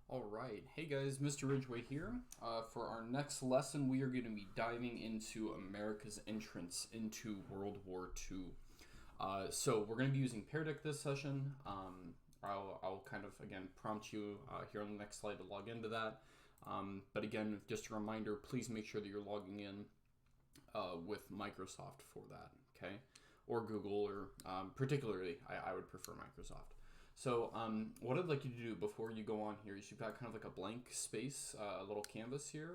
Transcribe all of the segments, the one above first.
Alright, hey guys, Mr. Ridgway here. For our next lesson, we are going to be diving into America's entrance into World War II. So we're going to be using Pear Deck this session. I'll kind of, again, prompt you here on the next slide to log into that. But again, just a reminder, please make sure that you're logging in with Microsoft for that, okay? Or Google, or particularly, I would prefer Microsoft. So what I'd like you to do before you go on here is you've got kind of like a blank space, a little canvas here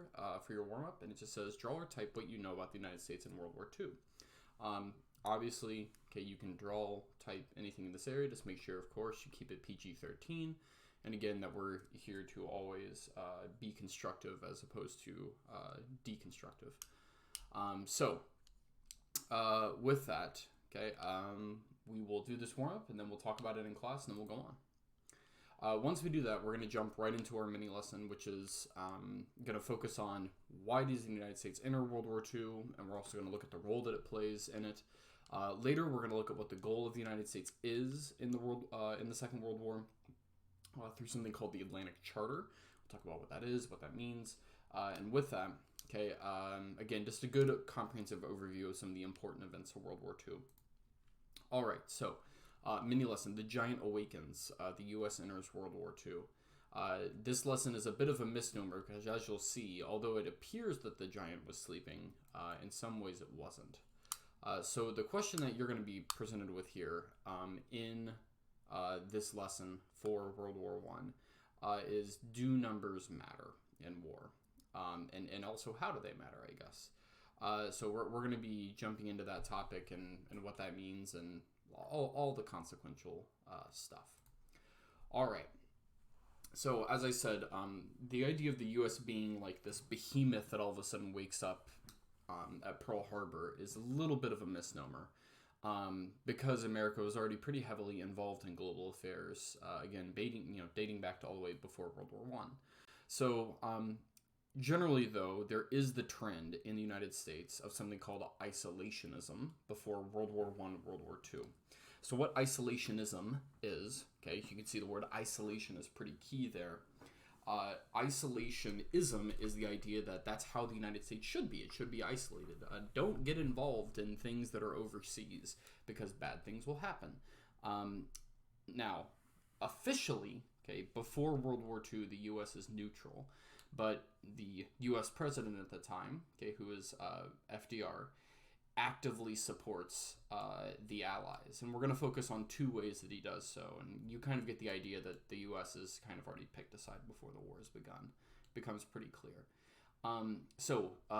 for your warm-up, and it just says draw or type what you know about the United States in World War II. Obviously, okay, you can draw, type anything in this area. Just make sure, of course, you keep it PG-13. And again, that we're here to always be constructive as opposed to deconstructive. With that, okay, we will do this warm-up, and then we'll talk about it in class, and then we'll go on. Once we do that, we're going to jump right into our mini lesson, which is going to focus on why does the United States enter World War II, and we're also going to look at the role that it plays in it. Later, we're going to look at what the goal of the United States is in the Second World War through something called the Atlantic Charter. We'll talk about what that is, what that means, and with that, okay, again, just a good comprehensive overview of some of the important events of World War II. All right, so mini lesson, The Giant Awakens, the U.S. enters World War II. This lesson is a bit of a misnomer because, as you'll see, although it appears that the giant was sleeping, in some ways it wasn't. So the question that you're going to be presented with here in this lesson for World War I is, do numbers matter in war? And also, how do they matter, I guess? So we're going to be jumping into that topic and what that means and all the consequential stuff. All right. So as I said, the idea of the U.S. being like this behemoth that all of a sudden wakes up at Pearl Harbor is a little bit of a misnomer. Because America was already pretty heavily involved in global affairs, again, dating back to all the way before World War I. So generally, though, there is the trend in the United States of something called isolationism before World War I, World War II. So what isolationism is, okay, you can see the word isolation is pretty key there. Isolationism is the idea that that's how the United States should be. It should be isolated. Don't get involved in things that are overseas because bad things will happen. Now, officially, okay, before World War II, the U.S. is neutral. But the U.S. president at the time, okay, who is FDR, actively supports the Allies. And we're going to focus on two ways that he does so. And you kind of get the idea that the U.S. has kind of already picked a side before the war has begun. It becomes pretty clear.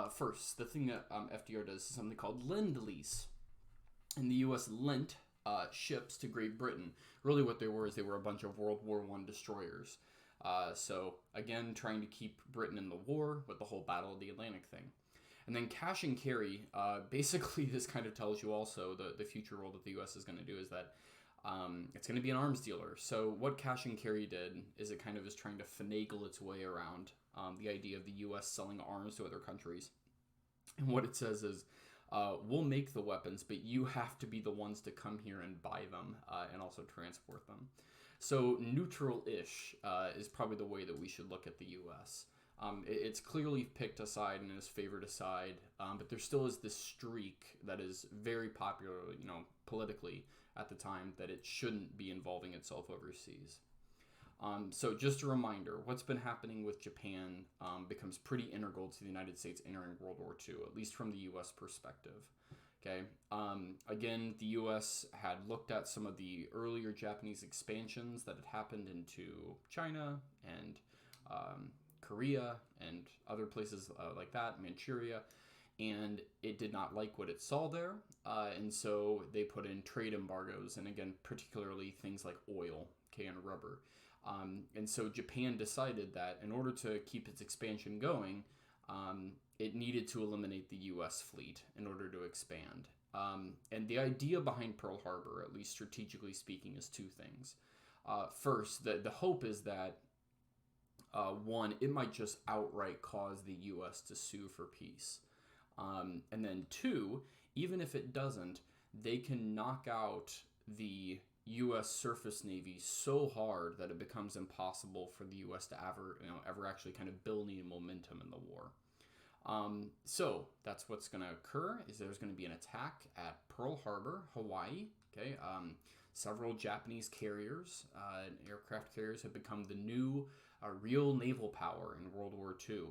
First, the thing that FDR does is something called Lend-Lease. And the U.S. lent ships to Great Britain. Really what they were is they were a bunch of World War I destroyers. So, again, trying to keep Britain in the war with the whole Battle of the Atlantic thing. And then cash and carry, basically this kind of tells you also the future role that the U.S. is going to do is that it's going to be an arms dealer. So what cash and carry did is it kind of is trying to finagle its way around the idea of the U.S. selling arms to other countries. And what it says is, we'll make the weapons, but you have to be the ones to come here and buy them and also transport them. So neutral-ish is probably the way that we should look at the U.S. It's clearly picked a side and is favored a side, but there still is this streak that is very popular, politically at the time, that it shouldn't be involving itself overseas. So just a reminder, what's been happening with Japan becomes pretty integral to the United States entering World War II, at least from the U.S. perspective. Okay. Again, the U.S. had looked at some of the earlier Japanese expansions that had happened into China and Korea and other places like that, Manchuria, and it did not like what it saw there, and so they put in trade embargoes, and again, particularly things like oil, okay, and rubber. And so Japan decided that in order to keep its expansion going, it needed to eliminate the U.S. fleet in order to expand. And the idea behind Pearl Harbor, at least strategically speaking, is two things. First, the hope is that, one, it might just outright cause the U.S. to sue for peace. And then two, even if it doesn't, they can knock out the U.S. surface navy so hard that it becomes impossible for the U.S. to ever actually kind of build any momentum in the war. So that's what's going to occur is there's going to be an attack at Pearl Harbor, Hawaii. Okay. Several Japanese carriers, aircraft carriers, have become the new real naval power in World War II.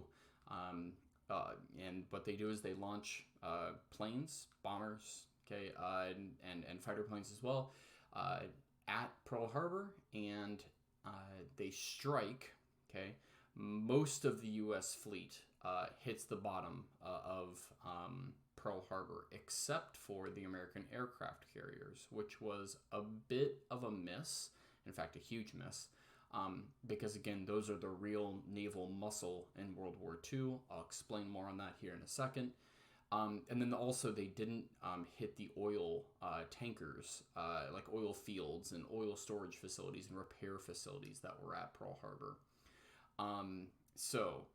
And what they do is they launch planes, bombers, okay, and fighter planes as well, at Pearl Harbor, and they strike. Okay, most of the U.S. fleet hits the bottom of Pearl Harbor, except for the American aircraft carriers, which was a bit of a miss. In fact, a huge miss. Because again, those are the real naval muscle in World War II. I'll explain more on that here in a second. And then also they didn't hit the oil tankers, like oil fields and oil storage facilities and repair facilities that were at Pearl Harbor. So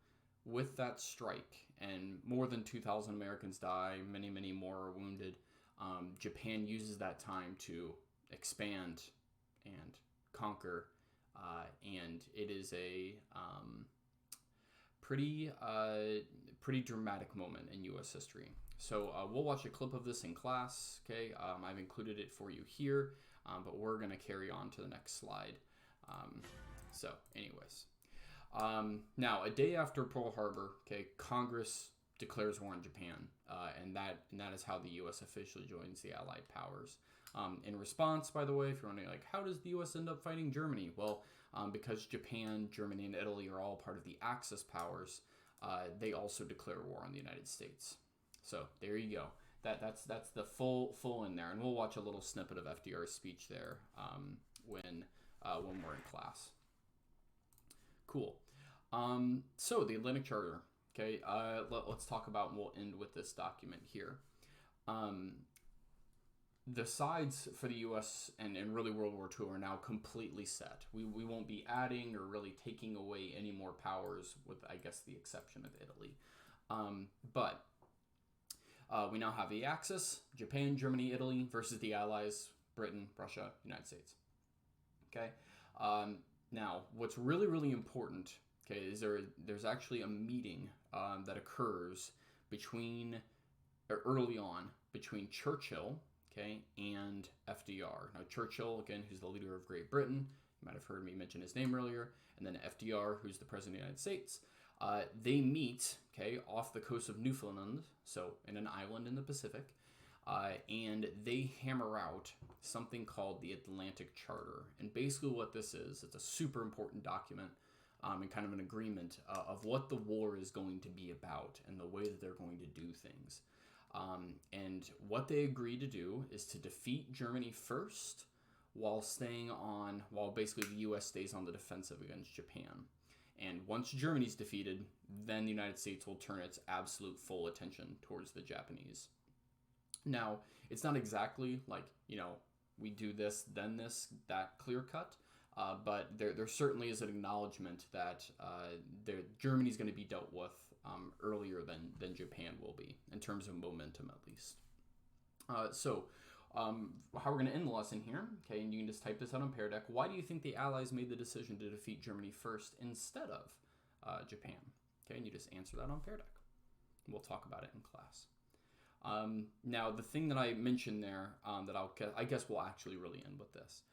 with that strike, and more than 2,000 Americans die, many, many more are wounded, Japan uses that time to expand and conquer. And it is a pretty dramatic moment in U.S. history. So we'll watch a clip of this in class. Okay, I've included it for you here, but we're going to carry on to the next slide. So, anyways, now a day after Pearl Harbor, okay, Congress declares war on Japan, and that is how the U.S. officially joins the Allied powers. In response, by the way, if you're wondering, like, how does the U.S. end up fighting Germany? Well, because Japan, Germany, and Italy are all part of the Axis powers, they also declare war on the United States. So there you go. That's the full in there, and we'll watch a little snippet of FDR's speech there when we're in class. Cool. So the Atlantic Charter. Okay. Let's talk about, and we'll end with this document here. The sides for the U.S. and really World War II are now completely set. We won't be adding or really taking away any more powers, with, I guess, the exception of Italy. But we now have the Axis, Japan, Germany, Italy, versus the Allies, Britain, Russia, United States. Okay? Now, what's really, really important, okay, is there's actually a meeting that occurs early on between Churchill, okay, and FDR. Now, Churchill, again, who's the leader of Great Britain, you might have heard me mention his name earlier, and then FDR, who's the president of the United States. They meet, okay, off the coast of Newfoundland, so in an island in the Pacific, and they hammer out something called the Atlantic Charter. And basically what this is, it's a super important document and kind of an agreement of what the war is going to be about and the way that they're going to do things. And what they agree to do is to defeat Germany first while basically the U.S. stays on the defensive against Japan. And once Germany's defeated, then the United States will turn its absolute full attention towards the Japanese. Now, it's not exactly like, we do this, then this, that clear cut, but there certainly is an acknowledgement that Germany's going to be dealt with earlier than Japan will be, in terms of momentum at least. So how we're going to end the lesson here, okay, and you can just type this out on Pear Deck. Why do you think the Allies made the decision to defeat Germany first instead of Japan? Okay, and you just answer that on Pear Deck. We'll talk about it in class. Now, the thing that I mentioned there that I guess we'll actually really end with this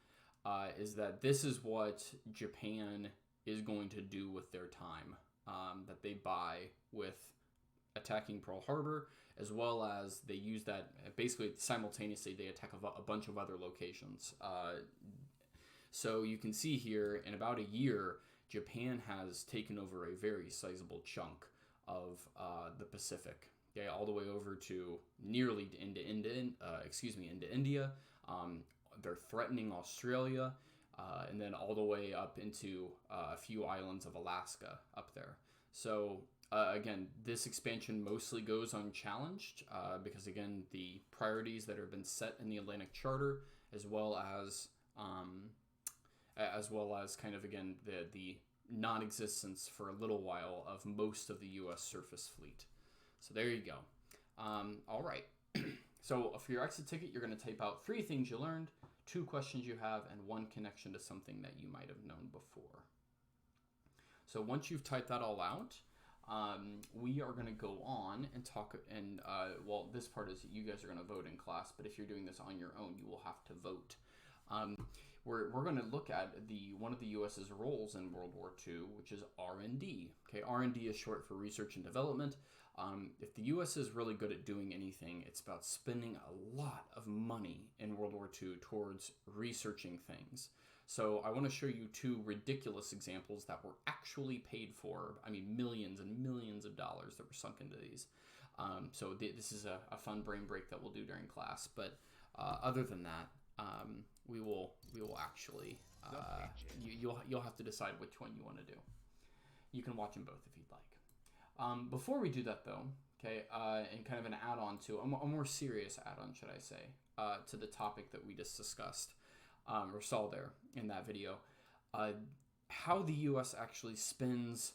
is that this is what Japan is going to do with their time that they buy with attacking Pearl Harbor, as well as they use that basically simultaneously they attack a bunch of other locations. So you can see here in about a year, Japan has taken over a very sizable chunk of the Pacific. Okay, all the way over to nearly into India. They're threatening Australia, and then all the way up into a few islands of Alaska up there. So again, this expansion mostly goes unchallenged because again, the priorities that have been set in the Atlantic Charter, as well as kind of again the non-existence for a little while of most of the U.S. surface fleet. So there you go. All right. So for your exit ticket, you're going to type out 3 things you learned, 2 questions you have, and 1 connection to something that you might have known before. So once you've typed that all out, we are going to go on and talk, and well, this part is you guys are going to vote in class, but if you're doing this on your own, you will have to vote. We're going to look at one of the U.S.'s roles in World War II, which is R&D. Okay, R&D is short for research and development. If the U.S. is really good at doing anything, it's about spending a lot of money in World War II towards researching things. So I want to show you 2 ridiculous examples that were actually paid for. I mean, millions and millions of dollars that were sunk into these. So this is a fun brain break that we'll do during class. But other than that, we will actually you'll have to decide which one you want to do. You can watch them both if you'd like. Before we do that though, okay, and kind of an add-on to a more serious add-on, should I say, to the topic that we just discussed or saw there in that video, how the U.S. actually spends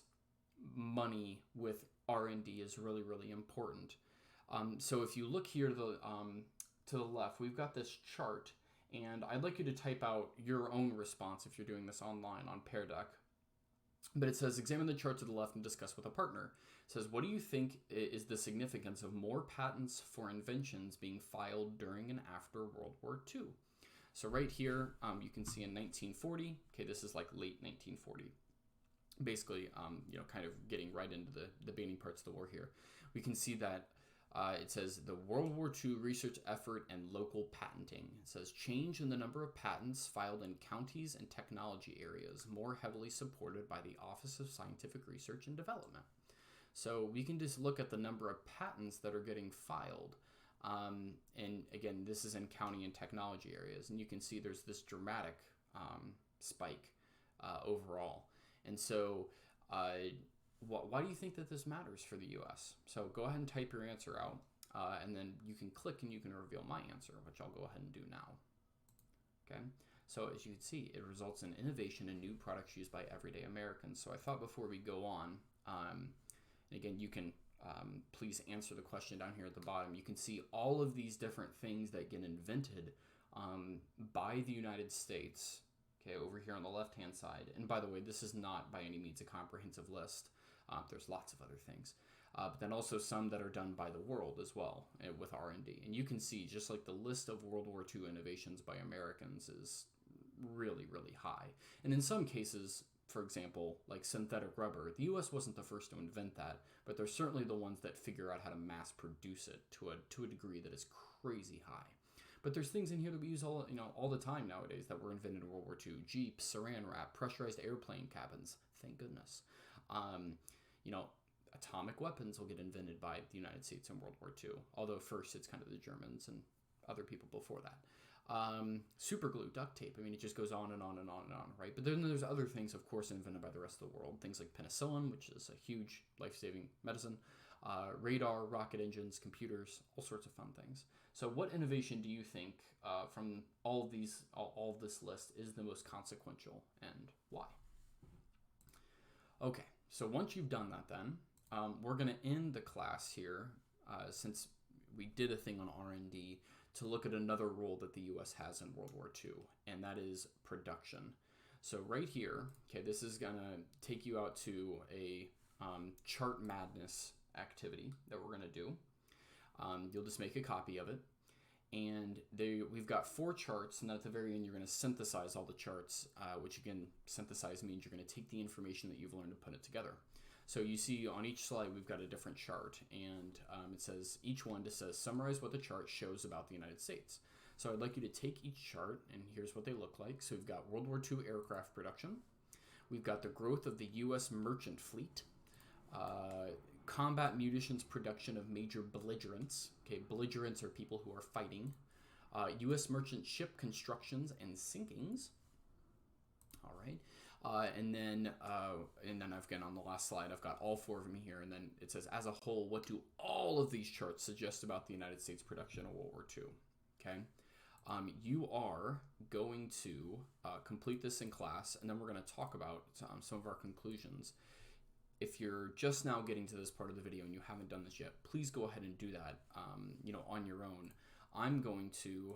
money with R&D is really, really important. So if you look here to the left, we've got this chart. And I'd like you to type out your own response if you're doing this online on Pear Deck. But it says, examine the chart to the left and discuss with a partner. It says, what do you think is the significance of more patents for inventions being filed during and after World War II? So right here, you can see in 1940, okay, this is like late 1940. Basically, kind of getting right into the beginning parts of the war here. We can see that it says the World War II research effort and local patenting. It says change in the number of patents filed in counties and technology areas more heavily supported by the Office of Scientific Research and Development. So we can just look at the number of patents that are getting filed. And again, this is in county and technology areas. And you can see there's this dramatic spike overall. And so why do you think that this matters for the U.S.? So go ahead and type your answer out, and then you can click and you can reveal my answer, which I'll go ahead and do now. Okay, so as you can see, it results in innovation and new products used by everyday Americans. So I thought before we go on, and again, you can please answer the question down here at the bottom. You can see all of these different things that get invented by the United States. Okay, over here on the left-hand side. And by the way, this is not by any means a comprehensive list. There's lots of other things. But then also some that are done by the world as well with R&D. And you can see just like the list of World War II innovations by Americans is really, really high. And in some cases, for example, like synthetic rubber, the U.S. wasn't the first to invent that, but they're certainly the ones that figure out how to mass produce it to a degree that is crazy high. But there's things in here that we use all the time nowadays that were invented in World War II. Jeeps, saran wrap, pressurized airplane cabins. Thank goodness. Atomic weapons will get invented by the United States in World War II. Although first it's kind of the Germans and other people before that. Super glue, duct tape. I mean, it just goes on and on and on and on, right? But then there's other things, of course, invented by the rest of the world. Things like penicillin, which is a huge life-saving medicine. Radar, rocket engines, computers, all sorts of fun things. So what innovation do you think from all of this list is the most consequential, and why? Okay, so once you've done that then, we're going to end the class here, since we did a thing on R&D, to look at another role that the U.S. has in World War II, and that is production. So right here, okay, this is going to take you out to a chart madness activity that we're going to do. You'll just make a copy of it. And we've got 4 charts, and at the very end, you're going to synthesize all the charts, which again, synthesize means you're going to take the information that you've learned and put it together. So you see on each slide, we've got a different chart, and it says, each one just says, summarize what the chart shows about the United States. So I'd like you to take each chart, and here's what they look like. So we've got World War II aircraft production. We've got the growth of the U.S. merchant fleet. Combat munitions production of major belligerents. Okay, belligerents are people who are fighting. U.S. merchant ship constructions and sinkings. All right. And then I've got on the last slide, I've got all 4 of them here. And then it says, as a whole, what do all of these charts suggest about the United States production of World War II? Okay. You are going to complete this in class, and then we're going to talk about some of our conclusions. If you're just now getting to this part of the video and you haven't done this yet, please go ahead and do that, on your own. I'm going to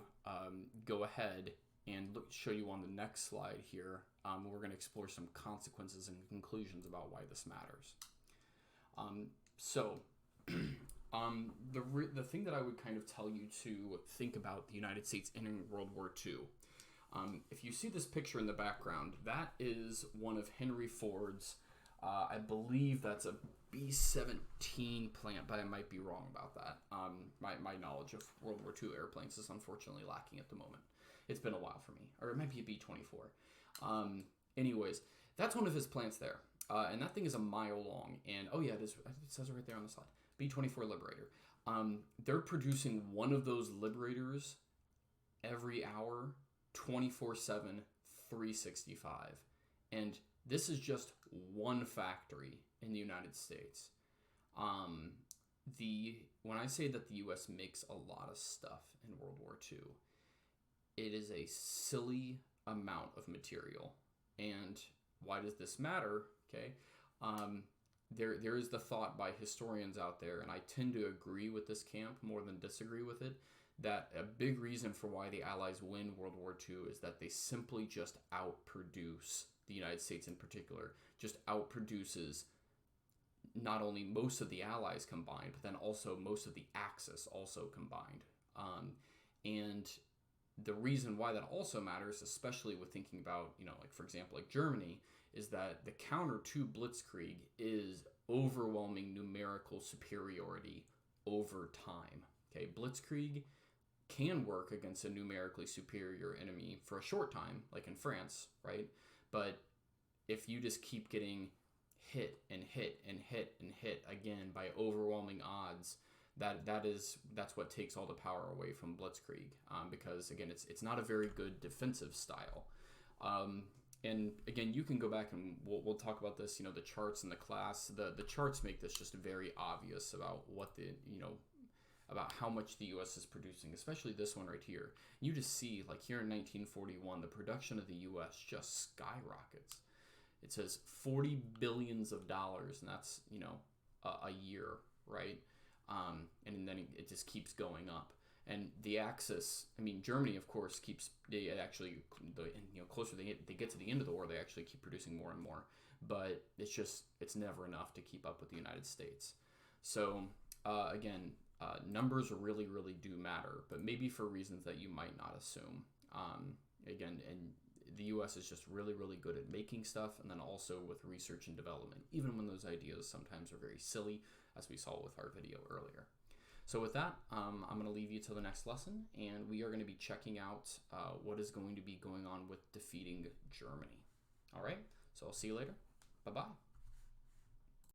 go ahead and show you on the next slide here. We're going to explore some consequences and conclusions about why this matters. The thing that I would kind of tell you to think about the United States entering World War II. If you see this picture in the background, that is one of Henry Ford's, I believe that's a B-17 plant, but I might be wrong about that. My knowledge of World War II airplanes is unfortunately lacking at the moment. It's been a while for me. Or it might be a B-24. Anyways, that's one of his plants there. And that thing is a mile long. And, oh yeah, it says it right there on the slide. B-24 Liberator. They're producing one of those Liberators every hour, 24/7, 365. And this is just one factory in the United States. When I say that the U.S. makes a lot of stuff in World War II, it is a silly amount of material. And why does this matter? Okay. There is the thought by historians out there, and I tend to agree with this camp more than disagree with it, that a big reason for why the Allies win World War II is that they simply just outproduce, the United States in particular, just outproduces not only most of the Allies combined, but then also most of the Axis also combined. And the reason why that also matters, especially with thinking about, like for example, like Germany, is that the counter to Blitzkrieg is overwhelming numerical superiority over time. Okay, Blitzkrieg can work against a numerically superior enemy for a short time, like in France, right? But if you just keep getting hit and hit and hit and hit again by overwhelming odds, that's what takes all the power away from Blitzkrieg, because again, it's not a very good defensive style. And again, you can go back and we'll talk about this, the charts in the class. The charts make this just very obvious about what about how much the U.S. is producing, especially this one right here. You just see, like here in 1941, the production of the U.S. just skyrockets. It says $40 billion, and that's, a year, right? And then it just keeps going up. And the Axis, Germany, of course, closer they get to the end of the war, they actually keep producing more and more. But it's never enough to keep up with the United States. So, again, numbers really, really do matter, but maybe for reasons that you might not assume. Again, and the U.S. is just really, really good at making stuff, and then also with research and development, even when those ideas sometimes are very silly, as we saw with our video earlier. So with that, I'm going to leave you till the next lesson, and we are going to be checking out what is going to be going on with defeating Germany. All right, so I'll see you later. Bye-bye.